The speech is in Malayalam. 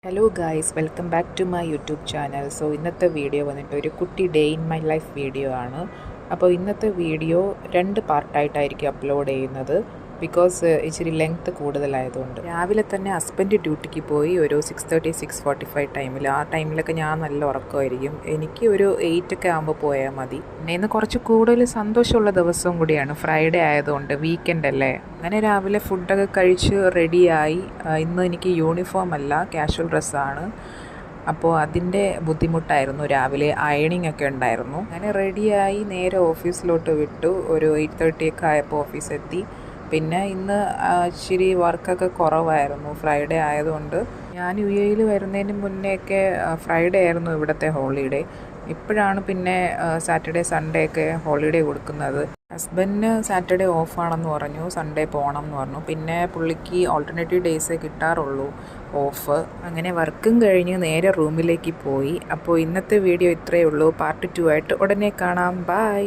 Hello guys, welcome back to my YouTube channel. So ഇന്നത്തെ വീഡിയോ വന്നിട്ട് ഒരു കുട്ടി day in my life video ആണ്. അപ്പോൾ ഇന്നത്തെ വീഡിയോ 2 പാർട്ടായിട്ടായിരിക്കും അപ്ലോഡ് ചെയ്യുന്നത്. ബിക്കോസ് ഇച്ചിരി ലെങ്ത്ത് കൂടുതലായതുകൊണ്ട്. രാവിലെ തന്നെ ഹസ്ബൻഡ് ഡ്യൂട്ടിക്ക് പോയി ഒരു 6:30 6:45 ടൈമിൽ. ആ ടൈമിലൊക്കെ ഞാൻ നല്ല ഉറക്കമായിരിക്കും. എനിക്ക് ഒരു 8 ഒക്കെ ആകുമ്പോൾ പോയാൽ മതി. പിന്നെ ഇന്ന് കുറച്ച് കൂടുതൽ സന്തോഷമുള്ള ദിവസവും കൂടിയാണ്, ഫ്രൈഡേ ആയതുകൊണ്ട്, വീക്കെൻഡ് അല്ലേ. അങ്ങനെ രാവിലെ ഫുഡൊക്കെ കഴിച്ച് റെഡിയായി. ഇന്ന് എനിക്ക് യൂണിഫോം അല്ല, കാഷ്വൽ ഡ്രസ്സാണ്. അപ്പോൾ അതിൻ്റെ ബുദ്ധിമുട്ടായിരുന്നു. രാവിലെ അയണിങ് ഒക്കെ ഉണ്ടായിരുന്നു. അങ്ങനെ റെഡിയായി നേരെ ഓഫീസിലോട്ട് വിട്ടു. ഒരു 8:30 ഒക്കെ ആയപ്പോൾ ഓഫീസെത്തി. പിന്നെ ഇന്ന് ഇച്ചിരി വർക്കൊക്കെ കുറവായിരുന്നു, ഫ്രൈഡേ ആയതുകൊണ്ട്. ഞാൻ UAE വരുന്നതിന് മുന്നേയൊക്കെ ഫ്രൈഡേ ആയിരുന്നു ഇവിടുത്തെ ഹോളിഡേ. ഇപ്പോഴാണ് പിന്നെ സാറ്റർഡേ സൺഡേ ഒക്കെ ഹോളിഡേ കൊടുക്കുന്നത്. ഹസ്ബൻഡിന് സാറ്റർഡേ ഓഫാണെന്ന് പറഞ്ഞു, സൺഡേ പോകണം എന്ന് പറഞ്ഞു. പിന്നെ പുള്ളിക്ക് ഓൾട്ടർനേറ്റീവ് ഡേയ്സേ കിട്ടാറുള്ളൂ ഓഫ്. അങ്ങനെ വർക്കും കഴിഞ്ഞ് നേരെ റൂമിലേക്ക് പോയി. അപ്പോൾ ഇന്നത്തെ വീഡിയോ ഇത്രയേ ഉള്ളൂ. പാർട്ട് 2 ആയിട്ട് ഉടനെ കാണാം. ബൈ.